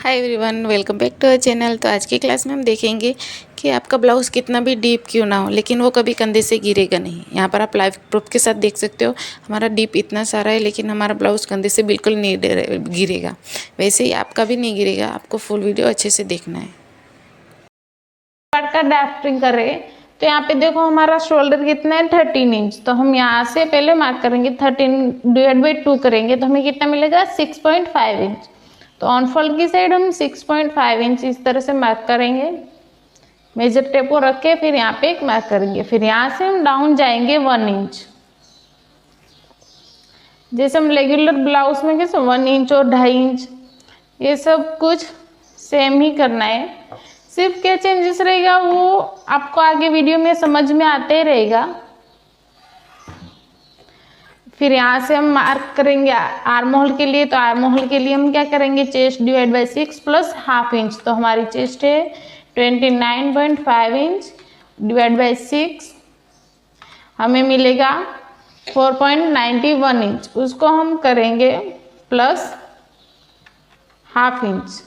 Hi everyone, welcome back to our channel. तो आज की क्लास में हम देखेंगे कि आपका ब्लाउज़ कितना भी डीप क्यों ना हो, लेकिन वो कभी कंधे से गिरेगा नहीं। यहाँ पर आप लाइव प्रूफ के साथ देख सकते हो। हमारा डीप इतना सारा है, लेकिन हमारा ब्लाउज़ कंधे से बिल्कुल नहीं गिरेगा। वैसे ही आपका भी नहीं गिरेगा। आपको फुल वीडियो अच्छे से देखना है। पार्ट का ड्राफ्टिंग कर रहे हैं तो यहाँ पे देखो हमारा शोल्डर कितना है 13 इंच। तो हम यहाँ से पहले मार्क करेंगे 13 डिवाइड बाई 2 करेंगे तो हमें कितना मिलेगा 6.5 इंच। तो ऑन फोल्ड की साइड हम 6.5 इंच इस तरह से मार्क करेंगे। मेजर टेप को रख के फिर यहाँ पे एक मार्क करेंगे। फिर यहाँ से हम डाउन जाएंगे 1 इंच। जैसे हम रेगुलर ब्लाउज में कैसे 1 इंच और 2.5 इंच ये सब कुछ सेम ही करना है। सिर्फ क्या चेंजेस रहेगा वो आपको आगे वीडियो में समझ में आते ही रहेगा। फिर यहाँ से हम मार्क करेंगे आर्म होल के लिए। तो आर्म होल के लिए हम क्या करेंगे chest divide by 6 plus half inch. तो हमारी चेस्ट है 29.5 इंच डिवाइड बाई 6 हमें मिलेगा 4.91 इंच। उसको हम करेंगे प्लस हाफ इंच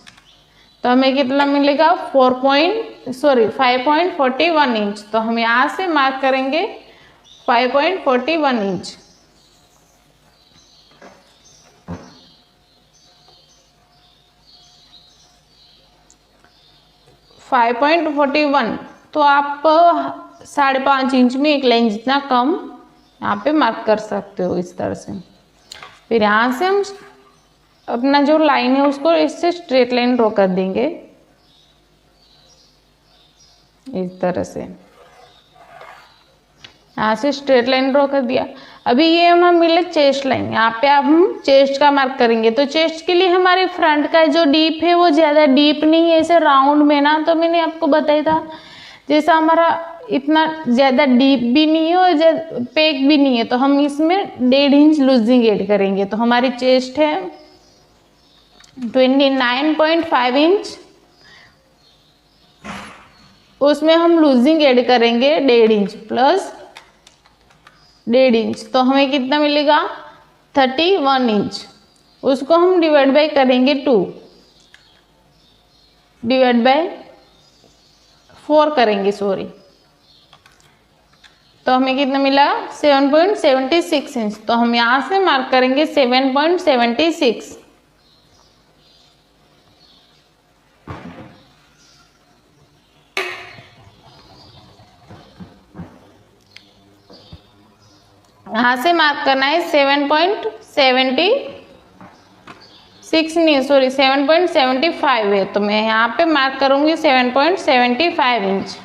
तो हमें कितना मिलेगा 5.41 इंच। तो हम यहाँ से मार्क करेंगे 5.41 इंच। तो आप 5.5 इंच में एक लाइन जितना कम यहाँ पे मार्क कर सकते हो इस तरह से। फिर यहाँ से हम अपना जो लाइन है उसको इससे स्ट्रेट लाइन ड्रॉ कर देंगे इस तरह से। यहाँ से स्ट्रेट लाइन ड्रॉ कर दिया। अभी ये हमें मिले चेस्ट लाइन। यहाँ पे अब हम चेस्ट का मार्क करेंगे। तो चेस्ट के लिए हमारे फ्रंट का जो डीप है वो ज़्यादा डीप नहीं है, ऐसे राउंड में ना। तो मैंने आपको बताया था जैसा हमारा इतना ज़्यादा डीप भी नहीं है और पैक भी नहीं है, तो हम इसमें 1.5 इंच लूजिंग ऐड करेंगे। तो हमारी चेस्ट है 29.5 इंच, उसमें हम लूजिंग ऐड करेंगे 1.5 इंच प्लस 1.5 इंच। तो हमें कितना मिलेगा 31 इंच। उसको हम डिवाइड बाय करेंगे 2 डिवाइड बाय 4 करेंगे तो हमें कितना मिला 7.76 इंच। तो हम यहाँ से मार्क करेंगे 7.76। यहाँ से मार्क करना है 7.75 है। तो मैं यहाँ पे मार्क करूँगी 7.75 इंच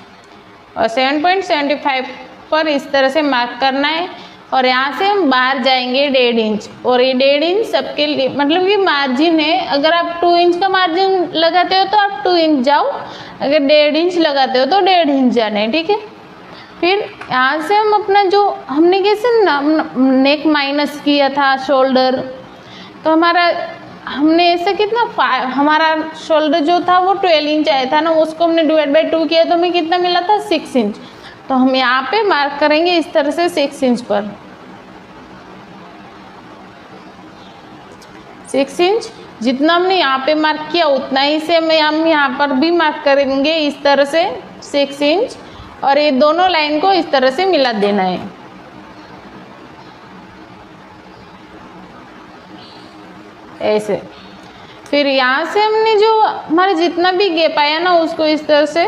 और 7.75 पर इस तरह से मार्क करना है। और यहाँ से हम बाहर जाएंगे 1.5 इंच। और ये 1.5 इंच सबके लिए मतलब ये मार्जिन है। अगर आप 2 इंच का मार्जिन लगाते हो तो आप 2 इंच जाओ, अगर 1.5 इंच लगाते हो तो 1.5 इंच जाना है, ठीक है। फिर यहाँ से हम अपना जो हमने कैसे नेक माइनस किया था शोल्डर, तो हमारा हमने ऐसे कितना हमारा शोल्डर जो था वो 12 इंच आया था ना, उसको हमने डिवाइड बाई 2 किया तो हमें कितना मिला था 6 इंच। तो हम यहाँ पे मार्क करेंगे इस तरह से 6 इंच पर 6 इंच जितना हमने यहाँ पे मार्क किया उतना ही से हम यहाँ पर भी मार्क करेंगे इस तरह से 6 इंच। और ये दोनों लाइन को इस तरह से मिला देना है ऐसे। फिर यहाँ से हमने जो हमारा जितना भी गैप आया ना उसको इस तरह से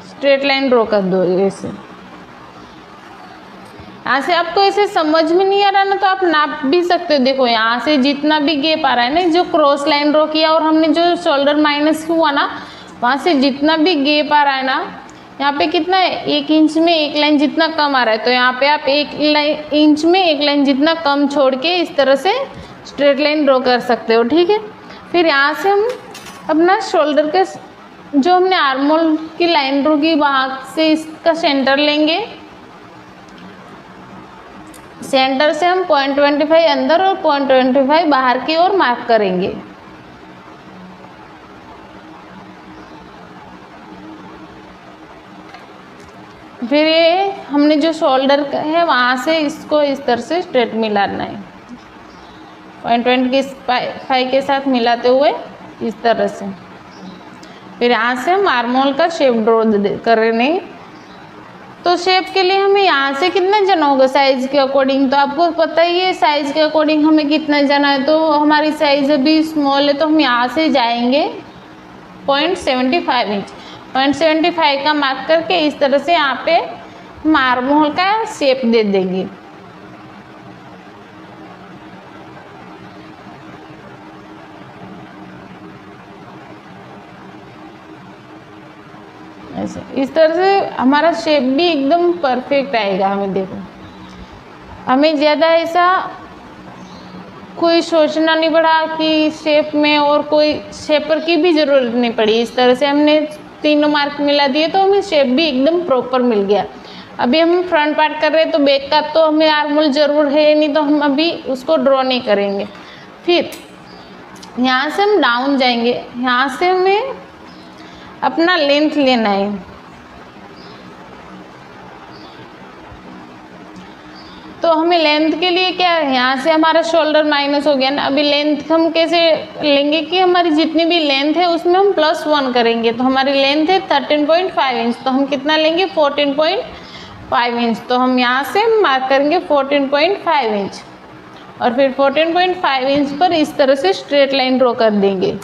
स्ट्रेट लाइन ड्रॉ कर दो ऐसे। यहाँ से आपको ऐसे समझ में नहीं आ रहा ना तो आप नाप भी सकते हो। देखो यहाँ से जितना भी गैप आ रहा है ना, जो क्रॉस लाइन ड्रॉ किया और हमने जो शोल्डर माइनस हुआ ना, वहाँ से जितना भी गैप आ रहा है ना, यहाँ पे कितना है 1 इंच में एक लाइन जितना कम आ रहा है। तो यहाँ पे आप 1 इंच में एक लाइन जितना कम छोड़ के इस तरह से स्ट्रेट लाइन ड्रॉ कर सकते हो, ठीक है। फिर यहाँ से हम अपना शोल्डर के जो हमने आर्म होल की लाइन ड्रॉ की वहाँ से इसका सेंटर लेंगे। सेंटर से हम 0.25 अंदर और 0.25 बाहर की ओर मार्क करेंगे। फिर ये हमने जो शोल्डर है वहाँ से इसको इस तरह से स्ट्रेट मिलाना है 0.25 के साथ मिलाते हुए इस तरह से। फिर यहाँ से हम आर्महोल का शेप ड्रॉ करने। तो शेप के लिए हमें यहाँ से कितना जाना होगा साइज़ के अकॉर्डिंग, तो आपको पता ही है साइज़ के अकॉर्डिंग हमें कितना जाना है। तो हमारी साइज़ अभी स्मॉल है तो हम यहाँ से जाएंगे 0.75 इंच। 0.75 का मार्क करके इस तरह से यहाँ पे हम आर्महोल का शेप दे देंगे। ऐसे इस तरह से हमारा शेप भी एकदम परफेक्ट आएगा। हमें देखो, हमें ज़्यादा ऐसा कोई सोचना नहीं पड़ा कि शेप में और कोई शेपर की भी ज़रूरत नहीं पड़ी। इस तरह से हमने तीनों मार्क मिला दिए तो हमें शेप भी एकदम प्रॉपर मिल गया। अभी हम फ्रंट पार्ट कर रहे हैं तो बैक का तो हमें आर्महोल ज़रूर है नहीं, तो हम अभी उसको ड्रॉ नहीं करेंगे। फिर यहाँ से हम डाउन जाएंगे। यहाँ से हमें अपना लेंथ लेना है। तो हमें लेंथ के लिए क्या है, यहाँ से हमारा शोल्डर माइनस हो गया ना। अभी लेंथ हम कैसे लेंगे कि हमारी जितनी भी लेंथ है उसमें हम +1 करेंगे। तो हमारी लेंथ है 13.5 इंच, तो हम कितना लेंगे 14.5 इंच। तो हम यहाँ से मार्क करेंगे 14.5 इंच और फिर 14.5 इंच पर इस तरह से स्ट्रेट लाइन ड्रॉ कर देंगे।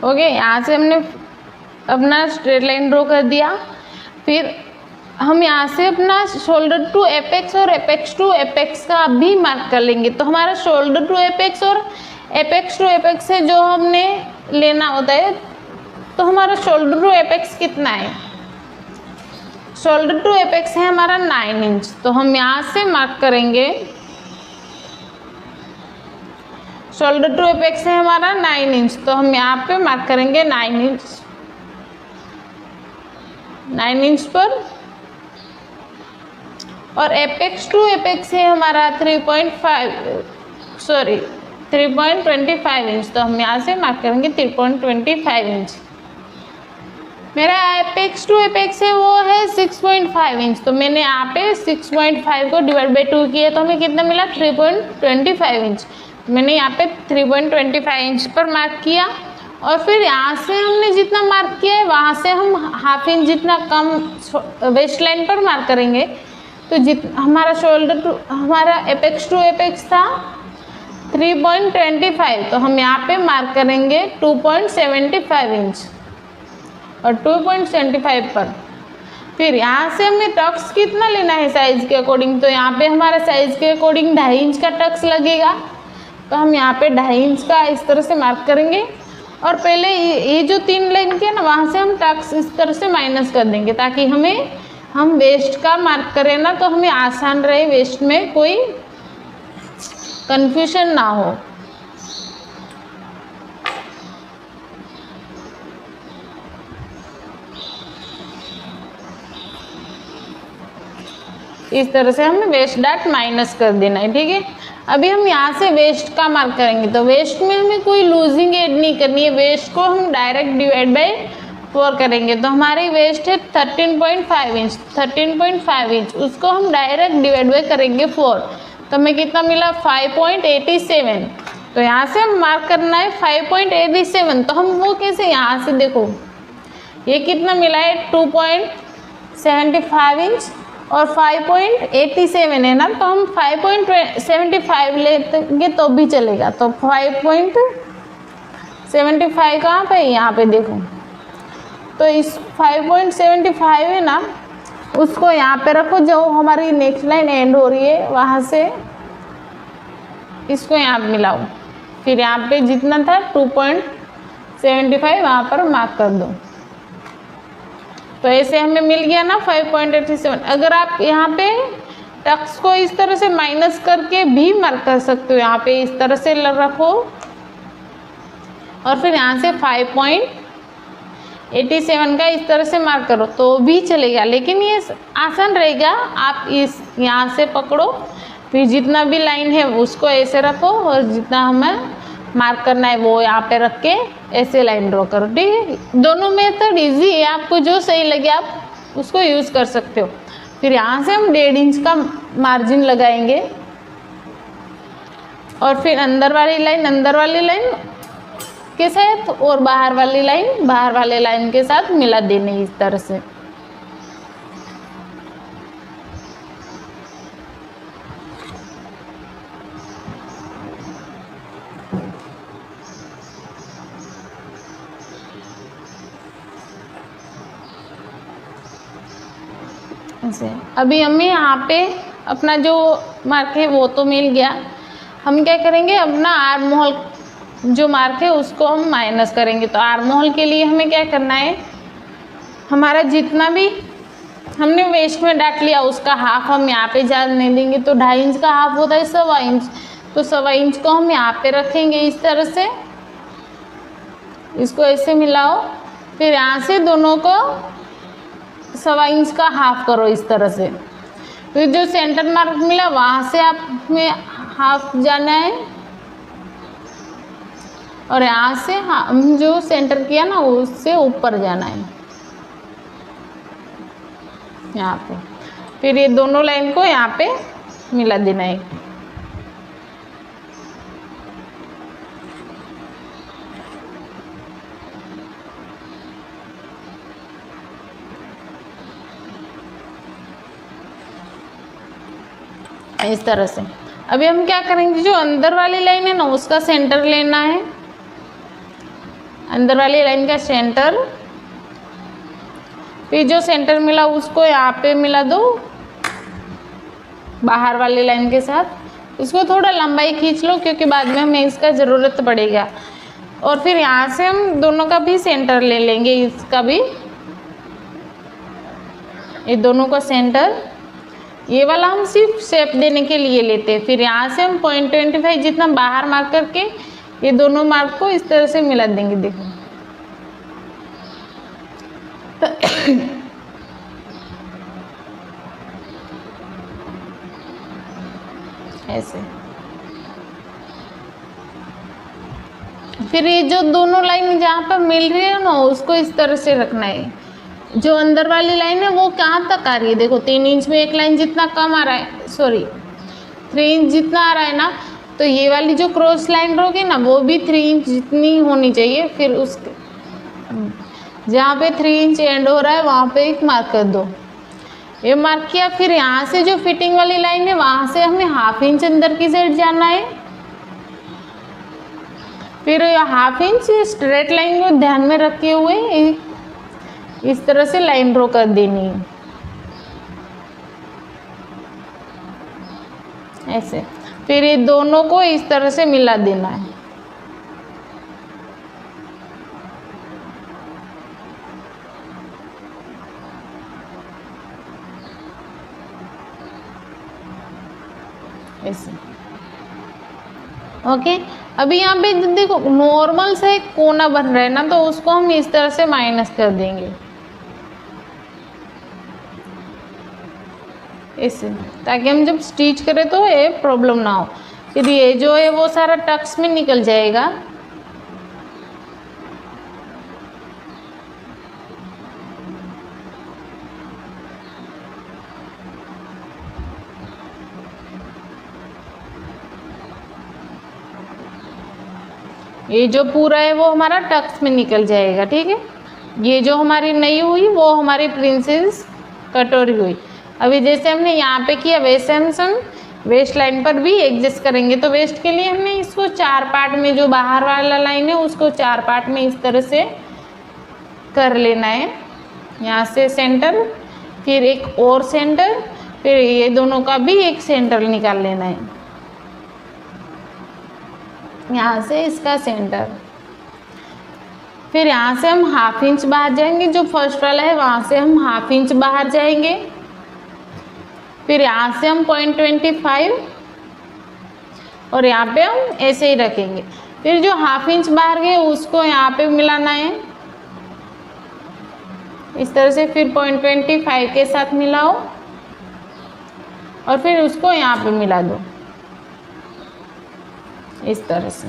ओके, यहाँ से हमने अपना स्ट्रेट लाइन ड्रॉ कर दिया। फिर हम यहाँ से अपना शोल्डर टू एपेक्स और एपेक्स टू एपेक्स का भी मार्क कर लेंगे। तो हमारा शोल्डर टू एपेक्स और एपेक्स टू एपेक्स है जो हमने लेना होता है। तो हमारा शोल्डर टू एपेक्स कितना है, शोल्डर टू एपेक्स है हमारा 9 इंच। तो हम यहाँ से मार्क करेंगे, शोल्डर टू एपेक्स है हमारा 9 इंच। तो हम यहाँ पे मार्क करेंगे 9 इंच। 9 इंच पर और एपेक्स टू एपेक्स है हमारा 3.25 इंच। तो हम यहाँ से मार्क करेंगे 3.25 इंच। मेरा एपेक्स टू एपेक्स है वो है 6.5 इंच। तो मैंने यहाँ पे 6.5 को डिवाइड बाई 2 किया तो हमें कितना मिला 3.25 इंच। मैंने यहाँ पे 3.25 इंच पर मार्क किया और फिर यहाँ से हमने जितना मार्क किया है वहाँ से हम ½ इंच जितना कम वेस्ट लाइन पर मार्क करेंगे। तो हमारा शोल्डर टू हमारा एपेक्स टू एपेक्स था 3.25, तो हम यहाँ पे मार्क करेंगे 2.75 इंच और 2.75 पर। फिर यहाँ से हमें टक्स कितना लेना है साइज़ के अकॉर्डिंग। तो यहाँ पे हमारा साइज़ के अकॉर्डिंग 2.5 इंच का टक्स लगेगा। तो हम यहाँ पे 2.5 इंच का इस तरह से मार्क करेंगे और पहले ये जो 3 लाइन के ना वहाँ से हम टक्स इस तरह से माइनस कर देंगे ताकि हम वेस्ट का मार्क करें ना तो हमें आसान रहे, वेस्ट में कोई कंफ्यूजन ना हो। इस तरह से हमें वेस्ट डार्ट माइनस कर देना है, ठीक है। अभी हम यहाँ से वेस्ट का मार्क करेंगे। तो वेस्ट में हमें कोई लूजिंग ऐड नहीं करनी है, वेस्ट को हम डायरेक्ट डिवाइड बाई 4 करेंगे। तो हमारी वेस्ट है 13.5 इंच। 13.5 इंच उसको हम डायरेक्ट डिवाइड बाई करेंगे 4, तो हमें कितना मिला 5.87। तो यहाँ से हम मार्क करना है 5.87। तो हम वो कैसे, यहाँ से देखो ये कितना मिला है 2.75 इंच और 5.87 है ना। तो हम 5.75 लेंगे तो भी चलेगा। तो 5.75 कहाँ पे, यहाँ पे देखो। तो इस 5.75 है ना उसको यहाँ पे रखो, जो हमारी नेक्स्ट लाइन एंड हो रही है वहाँ से इसको यहाँ पे मिलाओ। फिर यहाँ पे जितना था 2.75 वहाँ पर मार्क कर दो। तो ऐसे हमें मिल गया ना 5.87। अगर आप यहाँ पे टक्स को इस तरह से माइनस करके भी मार्क कर सकते हो, यहाँ पे इस तरह से रखो और फिर यहाँ से 5.87 का इस तरह से मार्क करो तो भी चलेगा, लेकिन ये आसान रहेगा। आप इस यहाँ से पकड़ो, फिर जितना भी लाइन है उसको ऐसे रखो और जितना हमें मार्क करना है वो यहाँ पे रख के ऐसे लाइन ड्रॉ करो, ठीक है। दोनों मेथड इजी है, आपको जो सही लगे आप उसको यूज़ कर सकते हो। फिर यहाँ से हम 1.5 इंच का मार्जिन लगाएंगे और फिर अंदर वाली लाइन के साथ और बाहर वाले लाइन के साथ मिला देने इस तरह से। ऐसे अभी हमें यहाँ पे अपना जो मार्क है वो तो मिल गया। हम क्या करेंगे, अपना आर्म होल जो मार्क है उसको हम माइनस करेंगे। तो आर्म होल के लिए हमें क्या करना है, हमारा जितना भी हमने वेस्ट में डाट लिया उसका हाफ हम यहाँ पे जाने देंगे। तो 2.5 इंच का हाफ होता है 1.25 इंच, तो 1.25 इंच को हम यहाँ पे रखेंगे इस तरह से। इसको ऐसे मिलाओ, फिर यहाँ से दोनों को 1.25 इंच का हाफ करो इस तरह से। फिर जो सेंटर मार्क मिला वहाँ से आप में हाफ जाना है और यहाँ से हम जो सेंटर किया ना उससे ऊपर जाना है यहाँ पे। फिर ये दोनों लाइन को यहाँ पे मिला देना है। इस तरह से। अभी हम क्या करेंगे, जो अंदर वाली लाइन है ना उसका सेंटर लेना है, अंदर वाली लाइन का सेंटर। फिर जो सेंटर मिला उसको यहाँ पे मिला दो बाहर वाली लाइन के साथ। इसको थोड़ा लंबाई खींच लो क्योंकि बाद में हमें इसका ज़रूरत पड़ेगा। और फिर यहाँ से हम दोनों का भी सेंटर ले लेंगे, इसका भी, ये दोनों का सेंटर। ये वाला हम सिर्फ शेप देने के लिए लेते हैं। फिर यहाँ से हम 0.25 जितना बाहर मार्क करके ये दोनों मार्क को इस तरह से मिला देंगे। देखो ऐसे। फिर ये जो दोनों लाइन जहाँ पर मिल रही है ना उसको इस तरह से रखना है। जो अंदर वाली लाइन है वो कहाँ तक आ रही है, देखो 3 इंच में एक लाइन जितना कम आ रहा है, सॉरी 3 इंच जितना आ रहा है ना, तो ये वाली जो क्रॉस लाइन होगी ना वो भी 3 इंच जितनी होनी चाहिए। फिर उस जहाँ पे 3 इंच एंड हो रहा है वहाँ पे एक मार्क कर दो। ये मार्क किया। फिर यहाँ से जो फिटिंग वाली लाइन है वहाँ से हमें 1/2 इंच अंदर की साइड जाना है। फिर 1/2 इंच स्ट्रेट लाइन को ध्यान में रखे हुए इस तरह से लाइन ड्रॉ कर देनी है ऐसे। फिर ये दोनों को इस तरह से मिला देना है। ऐसे ओके। अभी यहाँ पे देखो नॉर्मल से एक कोना बन रहा है ना, तो उसको हम इस तरह से माइनस कर देंगे ऐसे, ताकि हम जब स्टिच करें तो ये प्रॉब्लम ना हो। फिर ये जो है वो सारा टक्स में निकल जाएगा। ये जो पूरा है वो हमारा टक्स में निकल जाएगा, ठीक है। ये जो हमारी नहीं हुई वो हमारी प्रिंसेस कटोरी हुई। अभी जैसे हमने यहाँ पे किया वैसे हम वेस्ट लाइन पर भी एडजस्ट करेंगे। तो वेस्ट के लिए हमने इसको 4 पार्ट में, जो बाहर वाला लाइन है उसको 4 पार्ट में इस तरह से कर लेना है। यहाँ से सेंटर, फिर एक और सेंटर, फिर ये दोनों का भी एक सेंटर निकाल लेना है। यहाँ से इसका सेंटर। फिर यहाँ से हम 1/2 इंच बाहर जाएंगे। जो फर्स्ट वाला है वहाँ से हम 1/2 इंच बाहर जाएंगे। फिर यहाँ से हम 0.25 और यहाँ पे हम ऐसे ही रखेंगे। फिर जो 1/2 इंच बाहर गए उसको यहाँ पे मिलाना है इस तरह से। फिर 0.25 के साथ मिलाओ और फिर उसको यहाँ पे मिला दो इस तरह से।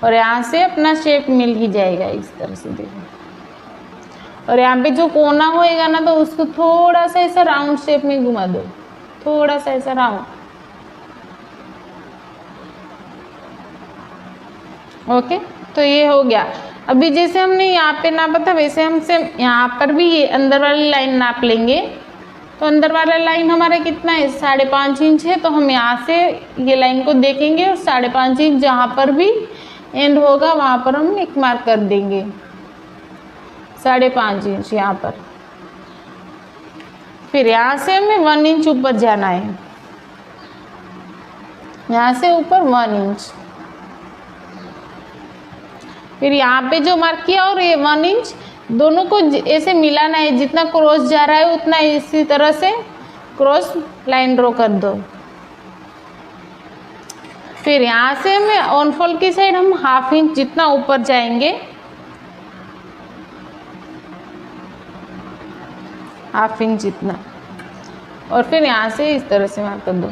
और यहाँ से अपना शेप मिल ही जाएगा इस तरह से, देखो। और यहाँ पे जो कोना होएगा ना, तो उसको थोड़ा सा ऐसा राउंड शेप में घुमा दो, थोड़ा सा ऐसा राउंड। ओके, तो ये हो गया। अभी जैसे हमने यहाँ पे नापा था, वैसे हमसे यहाँ पर भी ये अंदर वाली लाइन नाप लेंगे। तो अंदर वाला लाइन हमारा कितना है, 5.5 इंच है। तो हम यहाँ से ये लाइन को देखेंगे और 5.5 इंच जहाँ पर भी एंड होगा वहाँ पर हम एक मार्क कर देंगे, 5.5 इंच यहाँ पर। फिर यहाँ से हमें 1 इंच ऊपर जाना है, यहाँ से ऊपर 1 इंच। फिर यहाँ पे जो मार्क किया और ये 1 इंच दोनों को ऐसे मिलाना है, जितना क्रॉस जा रहा है उतना इसी तरह से क्रॉस लाइन ड्रॉ कर दो। फिर यहाँ से हमें ऑन फोल्ड की साइड हम 1/2 इंच जितना ऊपर जाएंगे, 1/2 इंच जितना, और फिर यहाँ से इस तरह से मार्क कर दो।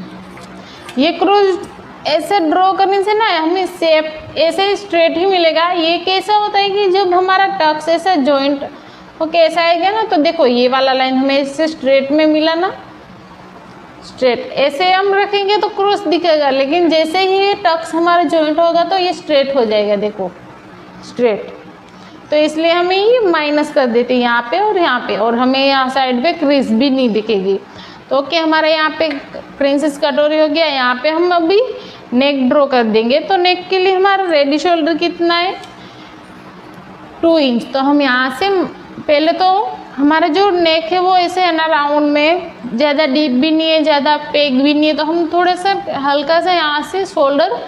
ये क्रॉस ऐसे ड्रॉ करने से ना हमें शेप ऐसे स्ट्रेट ही मिलेगा। ये कैसा होता है कि जब हमारा टक्स ऐसा जॉइंट हो कैसा आएगा ना, तो देखो ये वाला लाइन हमें इससे स्ट्रेट में मिला ना, स्ट्रेट ऐसे हम रखेंगे तो क्रॉस दिखेगा, लेकिन जैसे ही ये टक्स हमारा जॉइंट होगा तो ये स्ट्रेट हो जाएगा, देखो स्ट्रेट। तो इसलिए हमें ये माइनस कर देते हैं यहाँ पे और यहाँ पे, और हमें यहाँ साइड पे क्रीज भी नहीं दिखेगी। तो ओके, हमारे यहाँ पे प्रिंसेस कटोरी हो गया। यहाँ पे हम अभी नेक ड्रॉ कर देंगे। तो नेक के लिए हमारा रेडी शोल्डर कितना है, 2 इंच। तो हम यहाँ से पहले तो हमारा जो नेक है वो ऐसे है ना राउंड में, ज़्यादा डीप भी नहीं है, ज़्यादा पेग भी नहीं है। तो हम थोड़ा सा हल्का सा यहाँ से शोल्डर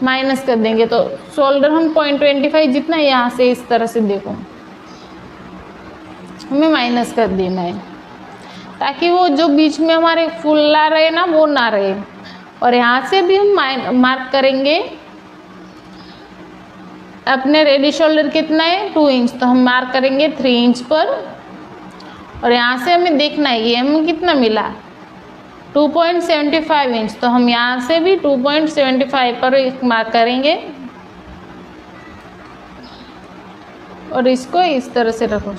माइनस कर देंगे। तो शोल्डर हम 0.25 जितना यहाँ से इस तरह से देखो हमें माइनस कर देना है, ताकि वो जो बीच में हमारे फुला रहे ना वो ना रहे। और यहाँ से भी हम मार्क करेंगे अपने रेडी शोल्डर कितना है, 2 इंच। तो हम मार्क करेंगे 3 इंच पर। और यहाँ से हमें देखना है ये हमें कितना मिला, 2.75 इंच। तो हम यहाँ से भी 2.75 पर एक मार्क करेंगे और इसको इस तरह से रखो।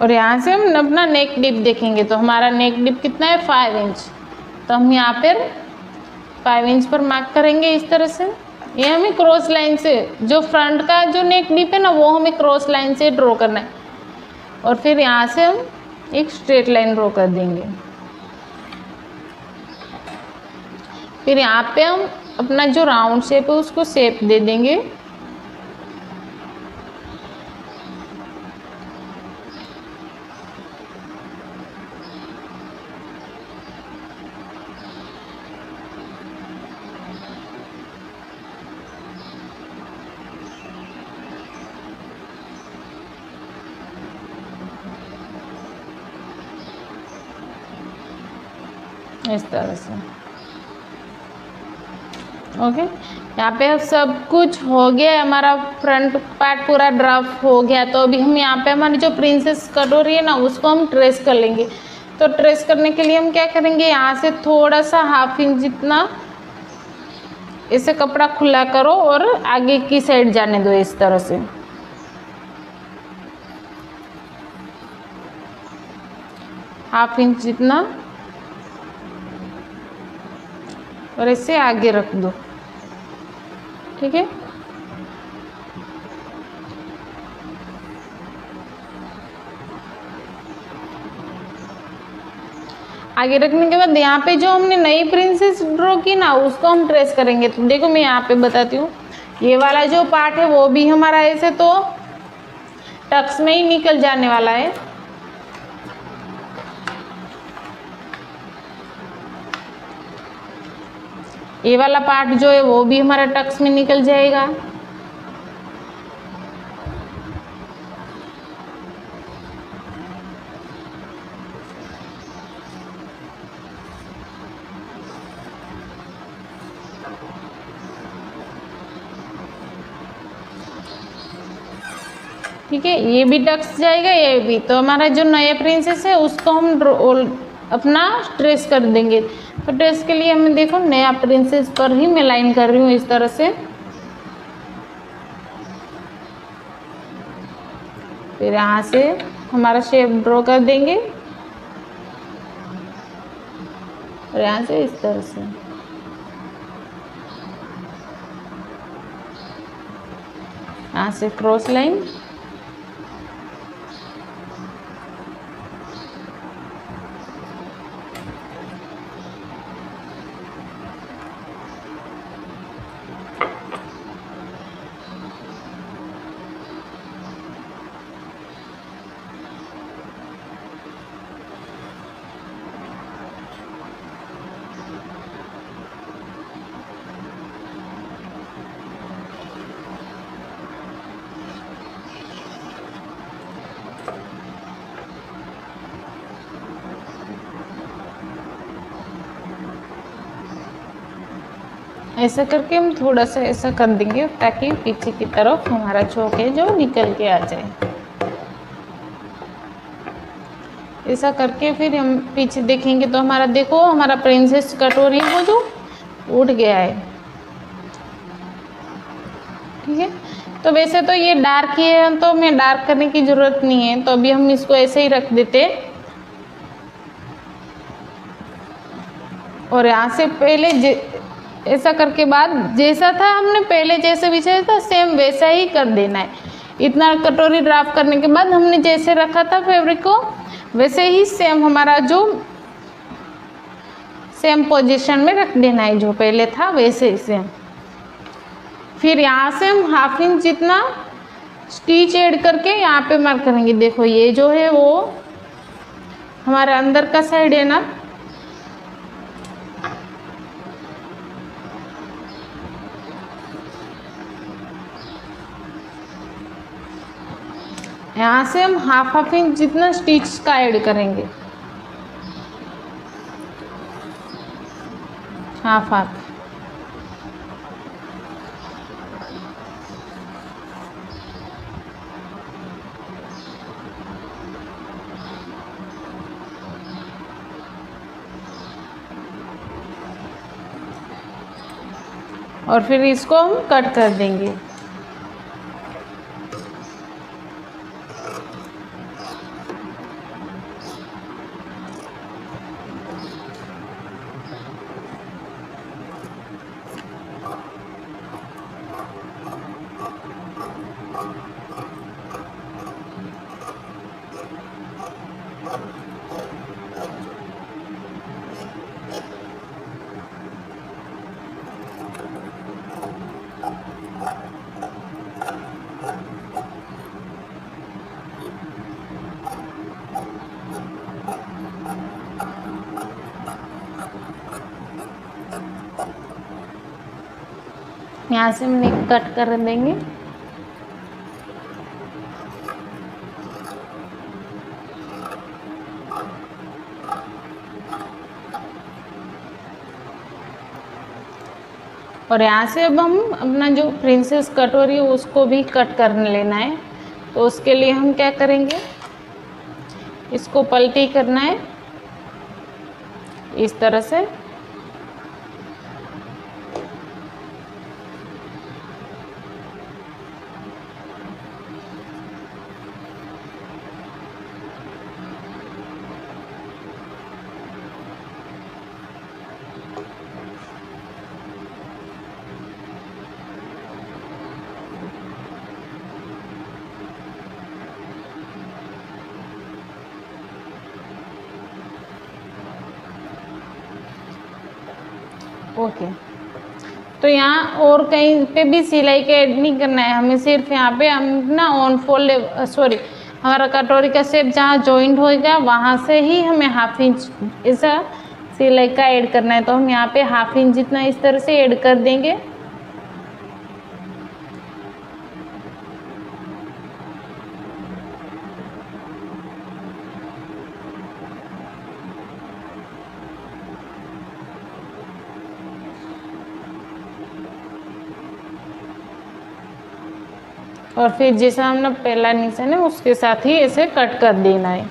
और यहाँ से हम अपना नेक डिप देखेंगे। तो हमारा नेक डिप कितना है, 5 इंच। तो हम यहाँ पर 5 इंच पर मार्क करेंगे इस तरह से। ये हमें क्रॉस लाइन से, जो फ्रंट का जो नेक डिप है ना वो हमें क्रॉस लाइन से ड्रॉ करना है। और फिर यहाँ से हम एक स्ट्रेट लाइन ड्रॉ कर देंगे। फिर यहाँ पे हम अपना जो राउंड शेप है उसको शेप दे देंगे। इस तरह से ओके। यहाँ पे अब सब कुछ हो गया, हमारा फ्रंट पार्ट पूरा ड्राफ्ट हो गया। तो अभी हम यहाँ पे हमारी जो प्रिंसेस कटोरी है ना उसको हम ट्रेस कर लेंगे। तो ट्रेस करने के लिए हम क्या करेंगे, यहाँ से थोड़ा सा 1/2 इंच जितना इसे कपड़ा खुला करो और आगे की साइड जाने दो इस तरह से। ½ इंच जितना और इसे आगे रख दो, ठीक है। आगे रखने के बाद यहाँ पे जो हमने नई प्रिंसेस ड्रॉ की ना उसको हम ट्रेस करेंगे। तो देखो मैं यहाँ पे बताती हूँ, ये वाला जो पार्ट है वो भी हमारा ऐसे तो टक्स में ही निकल जाने वाला है। ये वाला पार्ट जो है वो भी हमारा टक्स में निकल जाएगा। ठीक है, ये भी टक्स जाएगा, ये भी। तो हमारा जो नया प्रिंसेस है उसको हम अपना ट्रेस कर देंगे। तो ड्रेस के लिए हमें देखो नया प्रिंसेस पर ही मैं लाइन कर रही हूँ इस तरह से। फिर यहाँ से हमारा शेप ड्रॉ कर देंगे और यहाँ से इस तरह से यहाँ से क्रॉस लाइन, ऐसा करके हम थोड़ा सा ऐसा कर देंगे ताकि पीछे की तरफ हमारा चौक है जो निकल के आ जाए। ऐसा करके फिर हम पीछे देखेंगे तो हमारा देखो हमारा प्रिंसेस कटोरी वो जो उठ गया है। ठीक है, तो वैसे तो ये डार्क ही है तो हमें डार्क करने की ज़रूरत नहीं है, तो अभी हम इसको ऐसे ही रख देते। और यहाँ से पहले ऐसा करके बाद जैसा था हमने पहले जैसे बिछाया था सेम वैसा ही कर देना है। इतना कटोरी ड्राफ्ट करने के बाद हमने जैसे रखा था फैब्रिक को वैसे ही सेम हमारा जो सेम पोजीशन में रख देना है, जो पहले था वैसे ही सेम। फिर यहाँ से हम ½ इंच जितना स्टिच ऐड करके यहाँ पे मार्क करेंगे। देखो ये जो है वो हमारा अंदर का साइड है ना, यहाँ से हम ½ इंच जितना स्टिच का ऐड करेंगे, हाफ। और फिर इसको हम कट कर देंगे। यहाँ से हम नेक कट कर देंगे। और यहाँ से अब हम अपना जो प्रिंसेस कटोरी है उसको भी कट कर लेना है। तो उसके लिए हम क्या करेंगे, इसको पलटी करना है इस तरह से। ओके, तो यहाँ और कहीं पे भी सिलाई का ऐड नहीं करना है हमें, सिर्फ यहाँ पे हम ना ऑन फोल्ड हमारा कटोरी का शेप जहाँ जॉइंट होएगा वहाँ से ही हमें ½ इंच ऐसा सिलाई का ऐड करना है। तो हम यहाँ पे ½ इंच जितना इस तरह से ऐड कर देंगे। और फिर जैसा हमने पहला निशान है उसके साथ ही ऐसे कट कर देना है।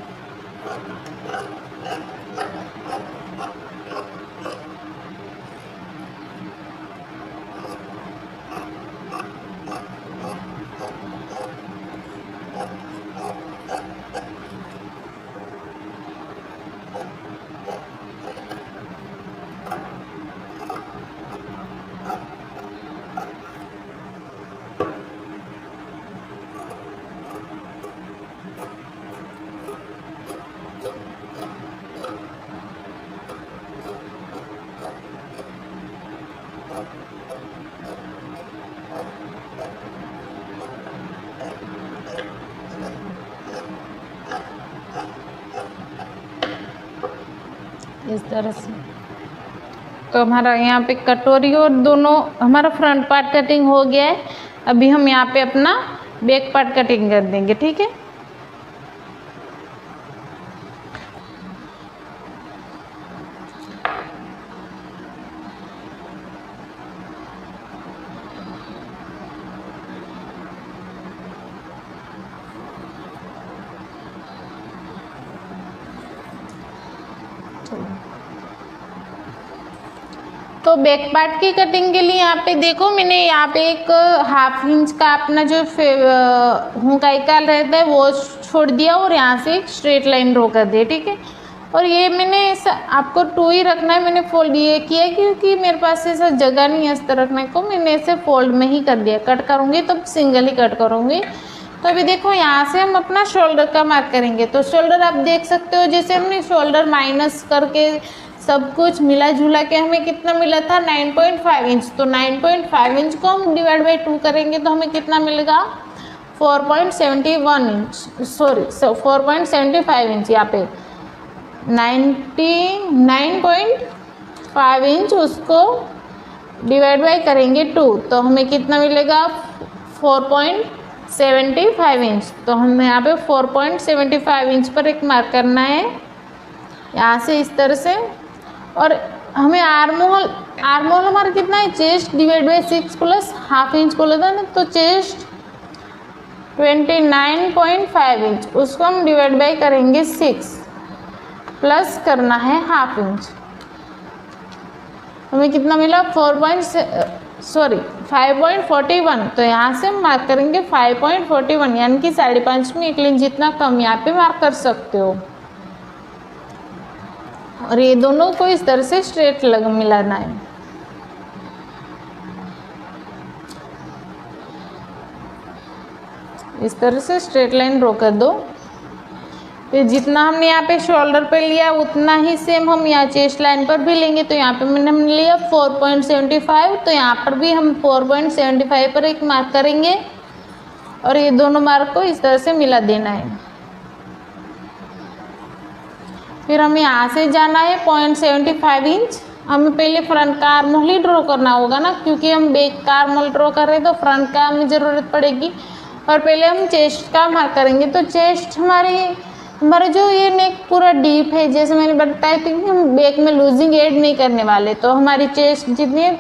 इस तरह से। तो हमारा यहाँ पे कटोरी और दोनों हमारा फ्रंट पार्ट कटिंग हो गया है। अभी हम यहाँ पे अपना बैक पार्ट कटिंग कर देंगे, ठीक है। तो बैक पार्ट की कटिंग के लिए यहाँ पे देखो, मैंने यहाँ पे एक हाफ इंच का अपना जो हुकाई काल रहता है वो छोड़ दिया और यहाँ से एक स्ट्रेट लाइन ड्रॉ कर दिया, ठीक है। और ये मैंने आपको 2 ही रखना है, मैंने फोल्ड ये किया क्योंकि मेरे पास ऐसा जगह नहीं है इस तरह रखने को, मैंने इसे फोल्ड में ही कर दिया। कट करूँगी तो सिंगल ही कट करूँगी। तो अभी देखो यहाँ से हम अपना शोल्डर का मार्क करेंगे। तो शोल्डर आप देख सकते हो, जैसे हमने शोल्डर माइनस करके सब कुछ मिला जुला के हमें कितना मिला था 9.5 इंच। तो 9.5 इंच को हम डिवाइड बाई 2 करेंगे तो हमें कितना मिलेगा 4.71 इंच, सॉरी 4.75 इंच। यहाँ पे 99.5 इंच उसको डिवाइड बाई करेंगे 2 तो हमें कितना मिलेगा 4.75 इंच। तो हमें यहाँ पे 4.75 इंच पर एक मार्क करना है यहाँ से इस तरह से। और हमें आर्म होल हमारा कितना है, chest divide by 6 plus half inch बोला था ना, तो चेस्ट 29.5 इंच, उसको हम डिवाइड बाई करेंगे 6 प्लस करना है हाफ इंच। हमें कितना मिला 5.41। तो यहाँ से हम मार्क करेंगे 5.41 यानी कि 5.5 में 1 इंच जितना कम यहाँ पे मार्क कर सकते हो। और ये दोनों को इस तरह से स्ट्रेट मिलाना है। इस तरह से स्ट्रेट लाइन ड्रॉ कर दो। फिर जितना हमने यहाँ पे शोल्डर पे लिया उतना ही सेम हम यहाँ चेस्ट लाइन पर भी लेंगे। तो यहाँ पे हमने लिया 4.75, तो यहाँ पर भी हम 4.75 पर एक मार्क करेंगे और ये दोनों मार्क को इस तरह से मिला देना है। फिर हमें यहाँ से जाना है 0.75 इंच। हमें पहले फ्रंट का आर्म होल ही ड्रॉ करना होगा ना, क्योंकि हम बैक का आर्म होल ड्रॉ कर रहे हैं तो फ्रंट का हमें ज़रूरत पड़ेगी। और पहले हम चेस्ट का मार्क करेंगे। तो चेस्ट हमारा जो ये नेक पूरा डीप है, जैसे मैंने बताया कि हम बैक में लूजिंग ऐड नहीं करने वाले। तो हमारी चेस्ट जितनी है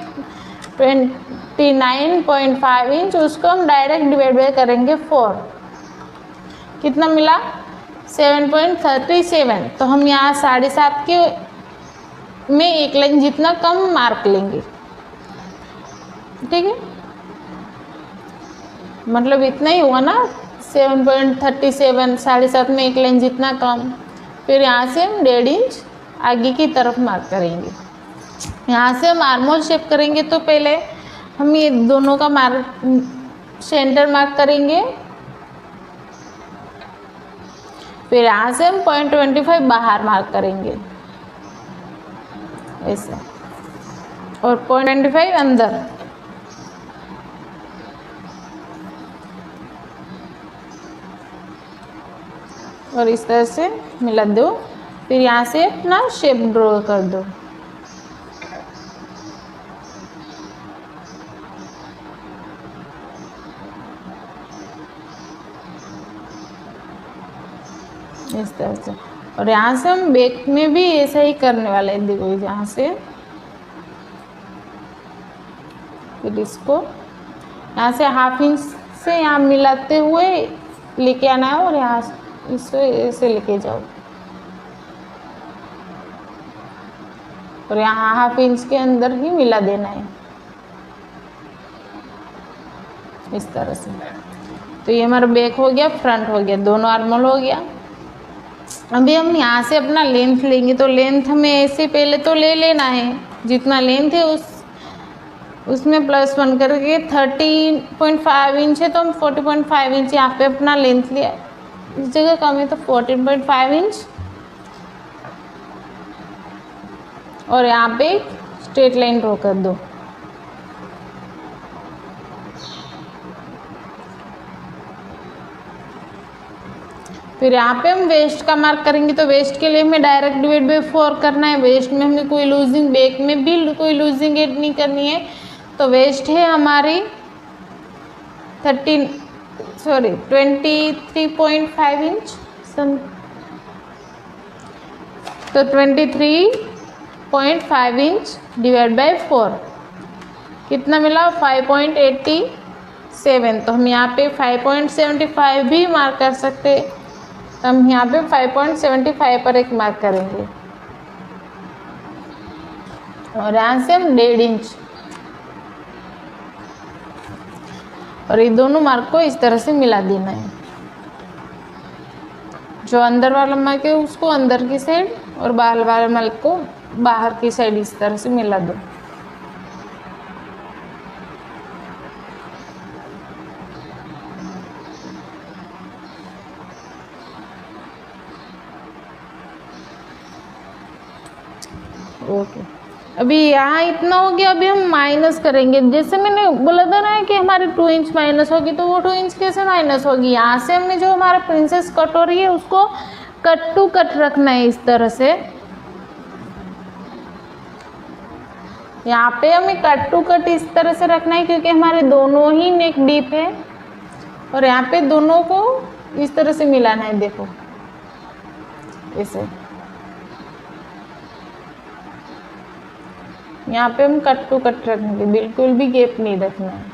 29.5 इंच, उसको हम डायरेक्ट डिवाइड बाय करेंगे 4। कितना मिला 7.37। तो हम यहाँ 7.5 के में 1 लाइन जितना कम मार्क लेंगे, ठीक है। मतलब इतना ही हुआ ना 7.37, 7.5 में 1 लाइन जितना कम। फिर यहाँ से हम 1.5 इंच आगे की तरफ मार्क करेंगे। यहाँ से हम आर्म होल शेप करेंगे। तो पहले हम ये दोनों का सेंटर मार्क करेंगे। फिर यहाँ से हम 0.25 बाहर मार्क करेंगे ऐसे, और 0.25 अंदर। और इस तरह से मिला दो। फिर यहाँ से अपना शेप ड्रॉ कर दो। इस तरह से। और यहाँ से हम बैक में भी ऐसा ही करने वाले हैं। देखो यहाँ से फिर इसको यहाँ से हाफ इंच से यहाँ मिलाते हुए लेके आना है और यहाँ इसको ऐसे लेके जाओ और यहाँ हाफ इंच के अंदर ही मिला देना है इस तरह से। तो ये हमारा बैक हो गया, फ्रंट हो गया, दोनों आर्मोल हो गया। अभी हम यहाँ से अपना लेंथ लेंगे। तो लेंथ हमें ऐसे पहले तो ले लेना है, जितना लेंथ है उसमें +1 करके 13.5 इंच है तो हम 40.5 इंच यहाँ पे अपना लेंथ लिया। इस जगह कम है तो 14.5 इंच और यहाँ पे स्ट्रेट लाइन ड्रॉ कर दो। फिर यहाँ पे हम वेस्ट का मार्क करेंगे, तो वेस्ट के लिए हमें डायरेक्ट डिवाइड बाई 4 करना है। वेस्ट में हमें कोई लूजिंग, बैक में भी कोई लूजिंग एड नहीं करनी है। तो वेस्ट है हमारी 23.5 इंच। तो 23.5 इंच डिवाइड बाई 4 कितना मिला? 5.87। तो हम यहाँ पे 5.75 भी मार्क कर सकते। तो हम यहाँ पे 5.75 पर एक मार्क करेंगे और यहाँ से हम 1.5 इंच, और ये दोनों मार्क को इस तरह से मिला देना है। जो अंदर वाला मार्क है उसको अंदर की साइड और बाहर वाला मार्क को बाहर की साइड इस तरह से मिला दो। ओके, अभी यहाँ इतना हो गया। अभी हम माइनस करेंगे। जैसे मैंने बोला था ना कि हमारी 2 इंच माइनस होगी, तो वो 2 इंच कैसे माइनस होगी? यहाँ से हमने जो हमारा प्रिंसेस कट हो रही है उसको कट टू कट रखना है इस तरह से। यहाँ पे हमें कट टू कट इस तरह से रखना है क्योंकि हमारे दोनों ही नेक डीप है, और यहाँ पे दोनों को इस तरह से मिलाना है। देखो ऐसे यहाँ पे हम कट टू कट रखेंगे, बिल्कुल भी गैप नहीं रखना है।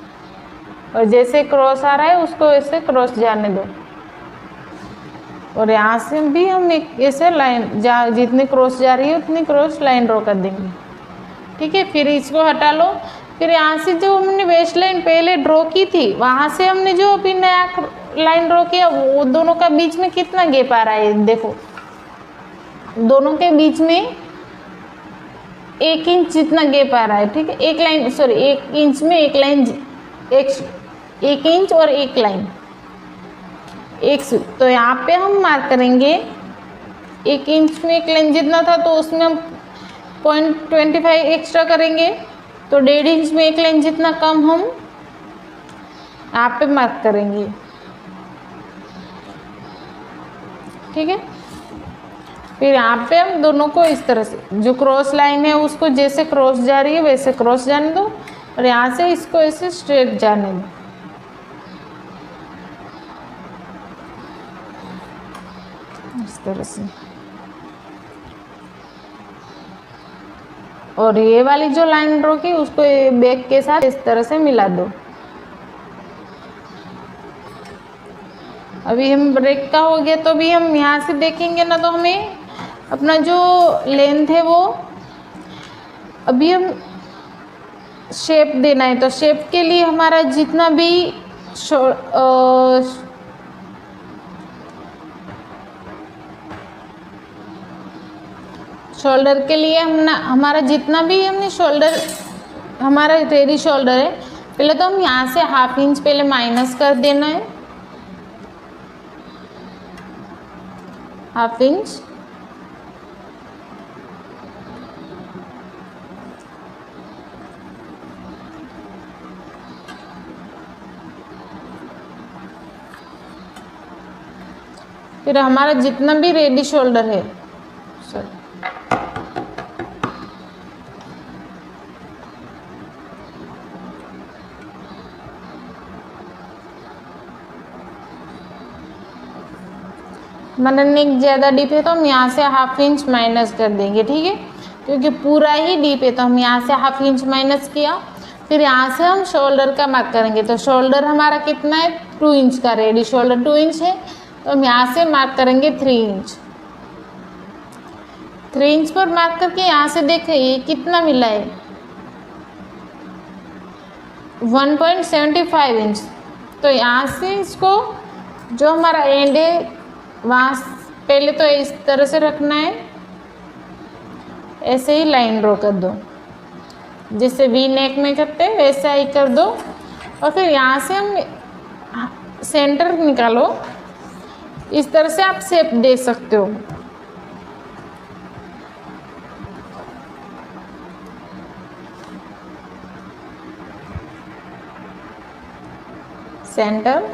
और जैसे क्रॉस आ रहा है उसको ऐसे क्रॉस जाने दो, और यहाँ से भी हम एक ऐसे लाइन जितनी क्रॉस जा रही है उतनी क्रॉस लाइन ड्रॉ कर देंगे। ठीक है, फिर इसको हटा लो। फिर यहाँ से जो हमने वेस्ट लाइन पहले ड्रॉ की थी, वहाँ से हमने जो अभी नया लाइन ड्रॉ किया, वो दोनों का बीच में कितना गैप आ रहा है? देखो, दोनों के बीच में 1 इंच जितना गैप आ रहा है। ठीक है, 1 लाइन, सॉरी 1 इंच में 1 लाइन, 1 इंच और 1 लाइन, तो यहाँ पे हम मार्क करेंगे 1 इंच में 1 लाइन जितना था, तो उसमें हम 0.25 एक्स्ट्रा करेंगे। तो 1.5 इंच में 1 लाइन जितना कम हम यहाँ पे मार्क करेंगे। ठीक है, फिर यहाँ पे हम दोनों को इस तरह से, जो क्रॉस लाइन है उसको जैसे क्रॉस जा रही है वैसे क्रॉस जाने दो, और यहाँ से इसको ऐसे स्ट्रेट जाने दो। इस तरह से। और ये वाली जो लाइन ड्रॉ की उसको बैक के साथ इस तरह से मिला दो। अभी हम ब्रेक का हो गया, तो अभी हम यहाँ से देखेंगे ना, तो हमें अपना जो लेंथ है वो अभी हम शेप देना है। तो शेप के लिए हमारा जितना भी शोल्डर के लिए हमारा जितना भी हमने शोल्डर, हमारा रेडी शोल्डर है, पहले तो हम यहाँ से 1/2 इंच पहले माइनस कर देना है, 1/2 इंच। फिर हमारा जितना भी रेडी शोल्डर है, हमारा नेक ज़्यादा डीप है तो हम यहाँ से 1/2 इंच माइनस कर देंगे। ठीक है, क्योंकि पूरा ही डीप है तो हम यहाँ से 1/2 इंच माइनस किया। फिर यहाँ से हम शोल्डर का मार्क करेंगे। तो शोल्डर हमारा कितना है? 2 इंच का। रेडी शोल्डर 2 इंच है, तो हम यहाँ से मार्क करेंगे 3 इंच। 3 इंच पर मार्क करके यहाँ से देखें ये कितना मिला है, 1.75 इंच। तो यहाँ से इसको जो हमारा एंड है वहाँ पहले तो इस तरह से रखना है, ऐसे ही लाइन ड्रॉ कर दो, जैसे वी नेक में करते हैं वैसा ही कर दो। और फिर यहाँ से हम सेंटर निकालो, इस तरह से आप शेप दे सकते हो। सेंटर,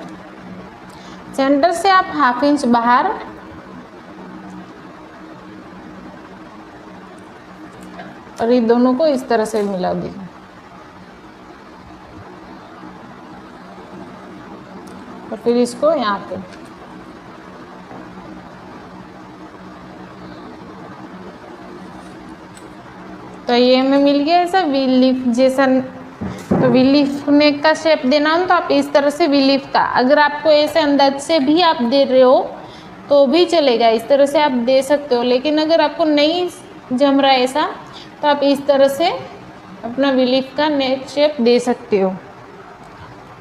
सेंटर से आप हाफ इंच बाहर और ये दोनों को इस तरह से मिला दीजिए। और फिर इसको यहाँ पे तो ये हमें मिल गया ऐसा वी लीफ जैसा। तो वी लीफ नेक का शेप देना हो तो आप इस तरह से वी लीफ का, अगर आपको ऐसे अंदाज से भी आप दे रहे हो तो भी चलेगा, इस तरह से आप दे सकते हो। लेकिन अगर आपको नहीं जम रहा है ऐसा तो आप इस तरह से अपना वी लीफ का नेक शेप दे सकते हो।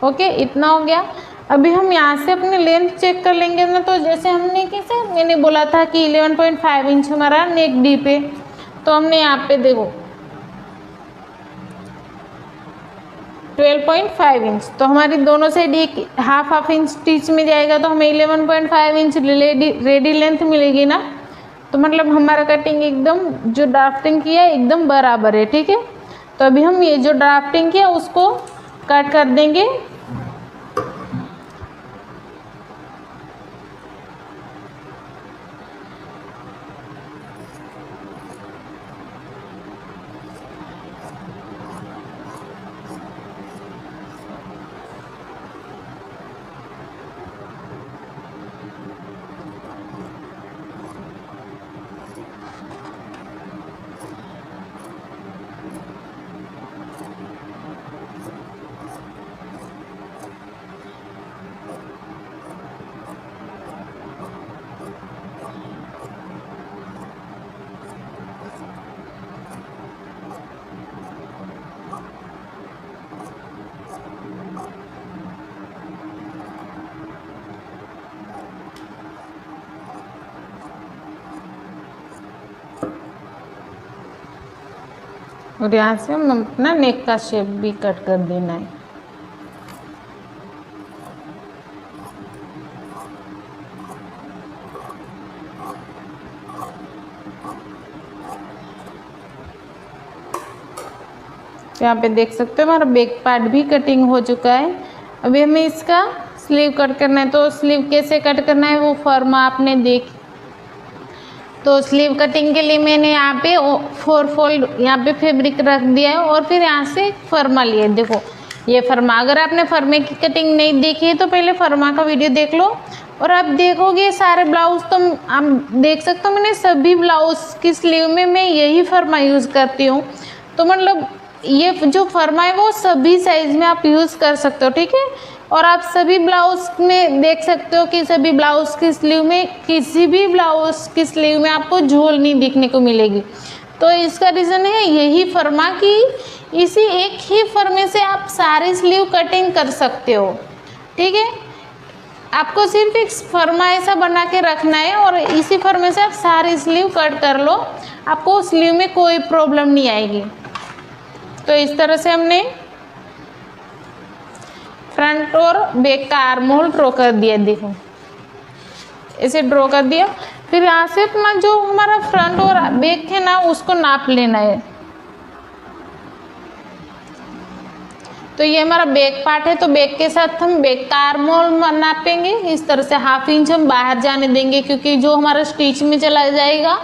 ओके, इतना हो गया। अभी हम यहाँ से अपने लेंथ चेक कर लेंगे ना। तो जैसे हमने कैसे मैंने बोला था कि 11.5 इंच हमारा नेक डीप है, तो हमने यहाँ पे देखो 12.5 इंच, तो हमारी दोनों साइड एक हाफ इंच स्टिच में जाएगा तो हमें 11.5 इंच रेडी लेंथ मिलेगी ना। तो मतलब हमारा कटिंग एकदम जो ड्राफ्टिंग किया है एकदम बराबर है, ठीक है। तो अभी हम ये जो ड्राफ्टिंग किया उसको कट कर देंगे। और यहाँ से हम अपना नेक का शेप भी कट कर देना है। यहाँ पे देख सकते हो हमारा बैक पार्ट भी कटिंग हो चुका है। अभी हमें इसका स्लीव कट करना है। तो स्लीव कैसे कट करना है वो फॉर्मा आपने देख। तो स्लीव कटिंग के लिए मैंने यहाँ पे 4 फोल्ड यहाँ पे फैब्रिक रख दिया है और फिर यहाँ से फर्मा लिया। देखो ये फर्मा, अगर आपने फर्मे की कटिंग नहीं देखी है तो पहले फर्मा का वीडियो देख लो और आप देखोगे सारे ब्लाउज। तो आप देख सकते हो मैंने सभी ब्लाउज की स्लीव में मैं यही फर्मा यूज़ करती हूँ। तो मतलब ये जो फर्मा है वो सभी साइज़ में आप यूज़ कर सकते हो, ठीक है। और आप सभी ब्लाउज में देख सकते हो कि सभी ब्लाउज की स्लीव में, किसी भी ब्लाउज की स्लीव में आपको झोल नहीं दिखने को मिलेगी। तो इसका रीज़न है यही फर्मा कि इसी एक ही फर्मे से आप सारी स्लीव कटिंग कर सकते हो, ठीक है। आपको सिर्फ एक फर्मा ऐसा बना के रखना है और इसी फर्मे से आप सारी स्लीव कट कर लो, आपको स्लीव में कोई प्रॉब्लम नहीं आएगी। तो इस तरह से हमने फ्रंट और बैक का आर्म होल ड्रॉ कर दिया। देखो ऐसे ड्रॉ कर दिया। फिर यहाँ से अपना जो हमारा फ्रंट और बैक है ना उसको नाप लेना है। तो ये हमारा बैक पार्ट है, तो बैक के साथ हम बैक का आर्म होल नापेंगे। इस तरह से हाफ इंच हम बाहर जाने देंगे क्योंकि जो हमारा स्टिच में चला जाएगा।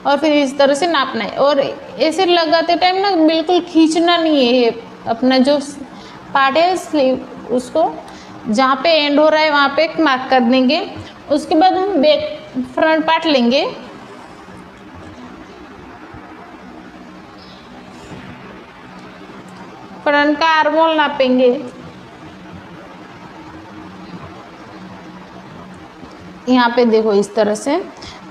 और फिर इस तरह से नापना है और ऐसे लगाते टाइम ना बिल्कुल खींचना नहीं है। अपना जो पार्ट है स्लीव उसको जहाँ पे एंड हो रहा है वहाँ पे एक मार्क कर देंगे। उसके बाद हम बैक फ्रंट पार्ट लेंगे। फ्रंट का आर्म होल नापेंगे। यहाँ पे देखो इस तरह से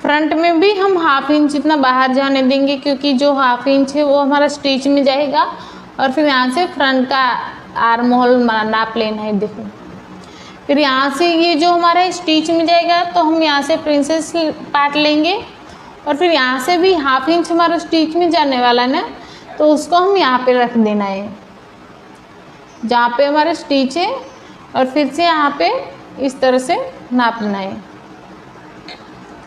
फ्रंट में भी हम हाफ इंच इतना बाहर जाने देंगे क्योंकि जो हाफ इंच है वो हमारा स्टिच में जाएगा। और फिर यहाँ से फ्रंट का आर्म होल नाप लेना है। देखो फिर यहाँ से ये जो हमारा स्टिच में जाएगा तो हम यहाँ से प्रिंसेस पार्ट लेंगे और फिर यहाँ से भी हाफ इंच हमारा स्टिच में जाने वाला है ना, तो उसको हम यहाँ पे रख देना है जहाँ पे हमारा स्टिच है। और फिर से यहाँ पे इस तरह से नापना है।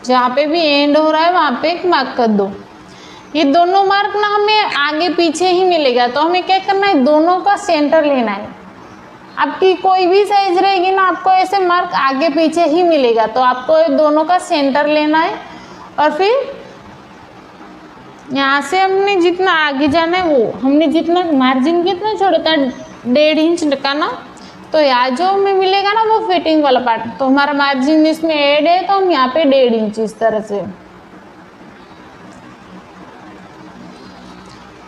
जहाँ पे भी एंड हो रहा है वहाँ पे एक मार्क कर दो। ये दोनों मार्क ना हमें आगे पीछे ही मिलेगा, तो हमें क्या करना है दोनों का सेंटर लेना है। आपकी कोई भी साइज रहेगी ना, आपको ऐसे मार्क आगे पीछे ही मिलेगा। तो आपको दोनों का सेंटर लेना है और फिर यहाँ से हमने जितना आगे जाना है वो हमने जितना मार्जिन कितना छोड़ा था 1.5 इंच का ना, तो यहाँ जो हमें मिलेगा ना वो फिटिंग वाला पार्ट, तो हमारा मार्जिन इसमें ऐड है तो हम यहाँ पे 1.5 इंच इस तरह से।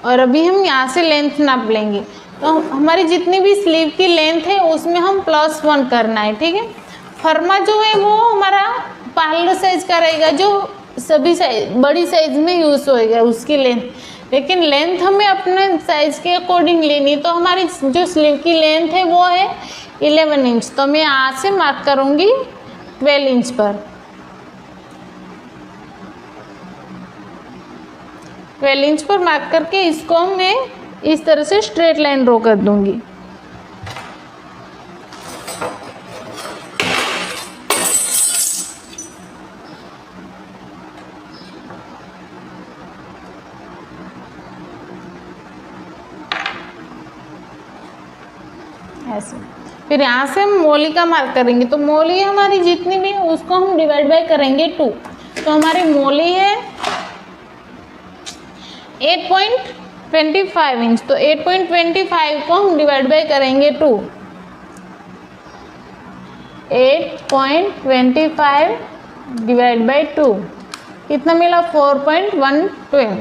और अभी हम यहाँ से लेंथ नाप लेंगे। तो हमारी जितनी भी स्लीव की लेंथ है उसमें हम +1 करना है, ठीक है। फर्मा जो है वो हमारा पार्लर साइज का रहेगा, जो सभी साइज बड़ी साइज में यूज होएगा उसकी लेंथ, लेकिन लेंथ हमें अपने साइज के अकॉर्डिंग लेनी। तो हमारी जो स्लीव की लेंथ है वो है 11 इंच, तो मैं यहाँ से मार्क करूँगी 12 इंच पर। 12 इंच पर मार्क करके इसको मैं इस तरह से स्ट्रेट लाइन ड्रॉ कर दूंगी। ऐसे फिर यहाँ से हम मोली का मार्क करेंगे। तो मोली हमारी जितनी भी है उसको हम डिवाइड बाय करेंगे 2। तो हमारी मोली है 8.25 इंच, तो 8.25 को हम डिवाइड बाय करेंगे 2। 8.25 डिवाइड बाय 2 कितना मिला 4.12।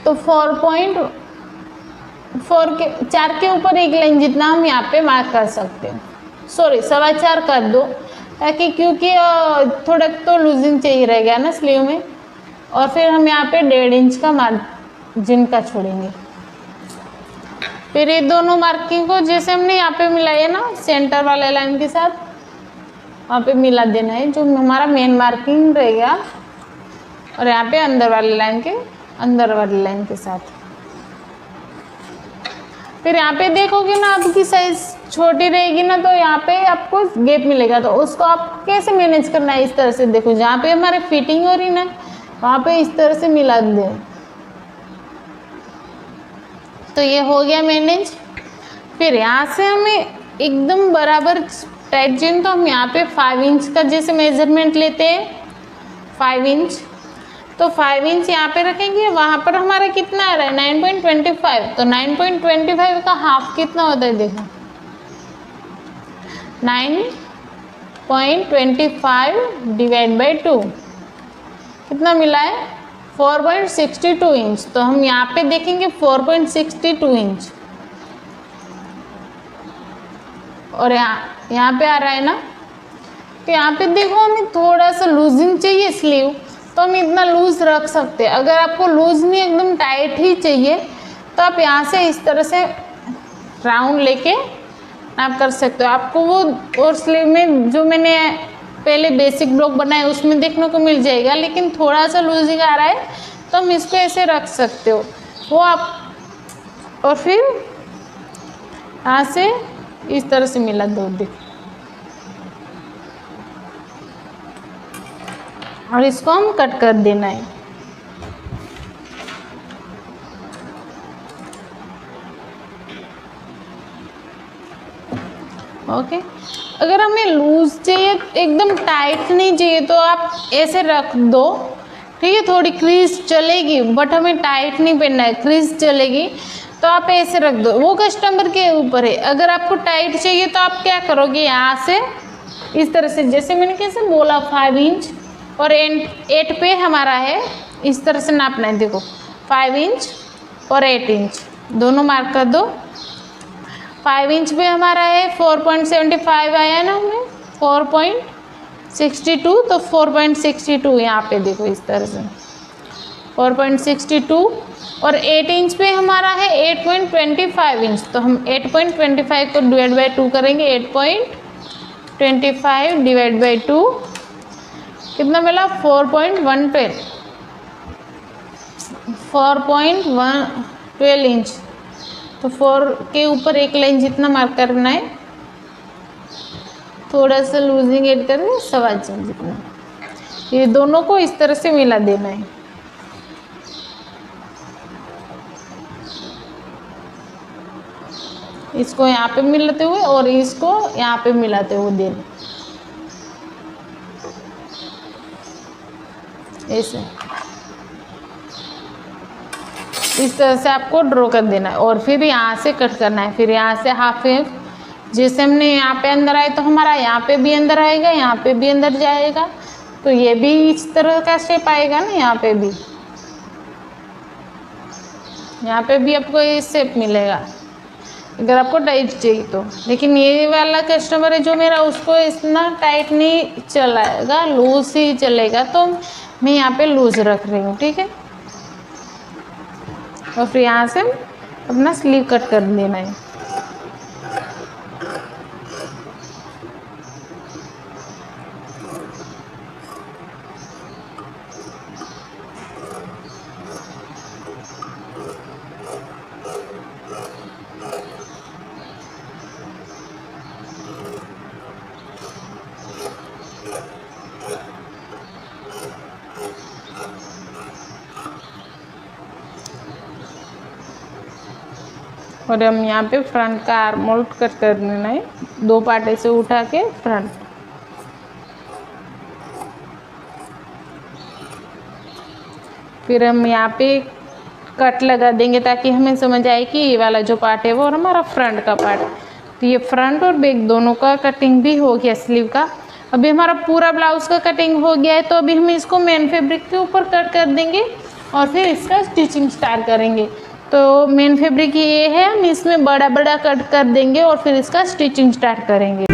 तो 4 के ऊपर एक लाइन जितना हम यहाँ पे मार्क कर सकते हैं, सॉरी 4.25 कर दो, ताकि क्योंकि थोड़ा तो लूजिंग चाहिए रहेगा ना स्लीव में। और फिर हम यहाँ पे 1.5 इंच का मार्जिन का छोड़ेंगे। फिर ये दोनों मार्किंग को जैसे हमने यहाँ पे मिलाया ना सेंटर वाले लाइन के साथ, वहाँ पे मिला देना है जो हमारा मेन मार्किंग रहेगा, और यहाँ पे अंदर वाले लाइन के साथ। फिर यहाँ पे देखोगे ना आपकी साइज छोटी रहेगी ना, तो यहाँ पे आपको गैप मिलेगा। तो उसको आप कैसे मैनेज करना है, इस तरह से देखो, जहाँ पे हमारे फिटिंग हो रही ना वहाँ पे इस तरह से मिला दे। तो ये हो गया मैनेज। फिर यहाँ से हमें एकदम बराबर टाइट चाहिए, तो हम यहाँ पे 5 इंच का जैसे मेजरमेंट लेते हैं 5 इंच, तो 5 इंच यहाँ पे रखेंगे। वहाँ पर हमारा कितना आ रहा है 9.25, तो 9.25 का हाफ कितना होता है देखो 9.25 डिवाइड बाई 2 कितना मिला है 4.62 इंच। तो हम यहाँ पे देखेंगे 4.62 इंच, और यहाँ पे आ रहा है ना। तो यहाँ पे देखो हमें थोड़ा सा लूजिंग चाहिए स्लीव, तो हम इतना लूज रख सकते हैं। अगर आपको लूज नहीं एकदम टाइट ही चाहिए तो आप यहाँ से इस तरह से राउंड लेके आप कर सकते हो। आपको वो और स्लीव में जो मैंने पहले बेसिक ब्लॉक बनाया उसमें देखने को मिल जाएगा, लेकिन थोड़ा सा लूजिंग आ रहा है तो हम इसको ऐसे रख सकते हो वो आप। और फिर यहाँ से इस तरह से मिला दो देखो, और इसको हम कट कर देना है। ओके, अगर हमें लूज चाहिए एकदम टाइट नहीं चाहिए तो आप ऐसे रख दो, ठीक है। थोड़ी क्रीज चलेगी बट हमें टाइट नहीं पहनना है, क्रीज चलेगी तो आप ऐसे रख दो, वो कस्टमर के ऊपर है। अगर आपको टाइट चाहिए तो आप क्या करोगे, यहाँ से इस तरह से जैसे मैंने कैसे बोला 5 इंच और 8 पे हमारा है, इस तरह से नापना है। देखो 5 इंच और 8 इंच दोनों मार्क कर दो। 5 इंच पे हमारा है 4.75 आया ना हमें 4.62, तो 4.62 यहाँ पे देखो इस तरह से 4.62, और 8 इंच पे हमारा है 8.25 इंच, तो हम 8.25 को डिवाइड बाई 2 करेंगे। 8.25 डिवाइड बाई 2 कितना मिला 4.12 इंच। तो 4 के ऊपर एक लाइन जितना मार्क करना है, थोड़ा सा लूजिंग ऐड करके 4.25 इंच जितना, ये दोनों को इस तरह से मिला देना है। इसको यहाँ पे मिलाते हुए और इसको यहाँ पे मिलाते हुए देना, ऐसे इस तरह से आपको ड्रॉ कर देना है। और फिर यहाँ से कट करना है। फिर यहाँ से हाफ इंच, जैसे हमने यहाँ पे अंदर आए तो हमारा यहाँ पे भी अंदर आएगा, यहाँ पे भी अंदर जाएगा, तो ये भी इस तरह का शेप आएगा ना। यहाँ पे भी आपको ये शेप मिलेगा अगर आपको टाइट चाहिए तो। लेकिन ये वाला कस्टमर है जो मेरा, उसको इतना टाइट नहीं चलाएगा, लूज ही चलेगा, तो मैं यहाँ पे लूज रख रही हूँ, ठीक है। और फिर यहाँ से अपना स्लीव कट कर देना है। और हम यहाँ पे फ्रंट का आर्म होल्ड कट कर देना है, 2 पार्ट ऐसे उठा के फ्रंट। फिर हम यहाँ पे कट लगा देंगे ताकि हमें समझ आए कि ये वाला जो पार्ट है वो हमारा फ्रंट का पार्ट। तो ये फ्रंट और बैक दोनों का कटिंग भी हो गया स्लीव का। अभी हमारा पूरा ब्लाउज का कटिंग हो गया है, तो अभी हम इसको मेन फैब्रिक के ऊपर कट कर देंगे और फिर इसका स्टिचिंग स्टार्ट करेंगे। तो मेन फैब्रिक ये है, हम इसमें बड़ा बड़ा कट कर देंगे और फिर इसका स्टिचिंग स्टार्ट करेंगे।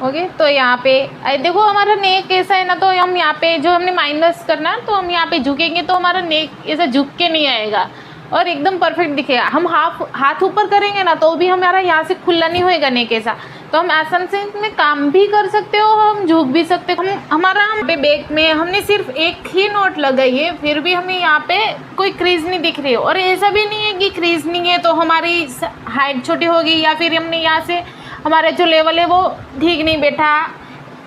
ओके। तो यहाँ पे देखो हमारा नेक ऐसा है ना, तो हम यहाँ पे जो हमने माइनस करना है तो हम यहाँ पे झुकेंगे तो हमारा नेक ऐसा झुक के नहीं आएगा और एकदम परफेक्ट दिखेगा। हम हाथ ऊपर करेंगे ना तो भी हमारा यहाँ से खुला नहीं होएगा नेक ऐसा। तो हम आसान से इसमें काम भी कर सकते हो, हम झुक भी सकते हो। हमारा पे बैक में हमने सिर्फ एक ही नोट लगाई है, फिर भी हमें यहाँ पे कोई क्रीज नहीं दिख रही है। और ऐसा भी नहीं है कि क्रीज नहीं है तो हमारी हाइट छोटी होगी या फिर हमने यहाँ से हमारा जो लेवल है वो ठीक नहीं बैठा।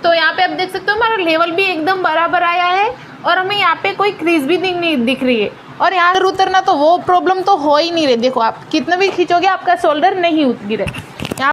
तो यहाँ पे आप देख सकते हो हमारा लेवल भी एकदम बराबर आया है और हमें यहाँ पे कोई क्रीज भी नहीं दिख रही है। और यहाँ पर उतरना तो वो प्रॉब्लम तो हो ही नहीं रही। देखो आप कितना भी खींचोगे आपका शोल्डर नहीं गिरे।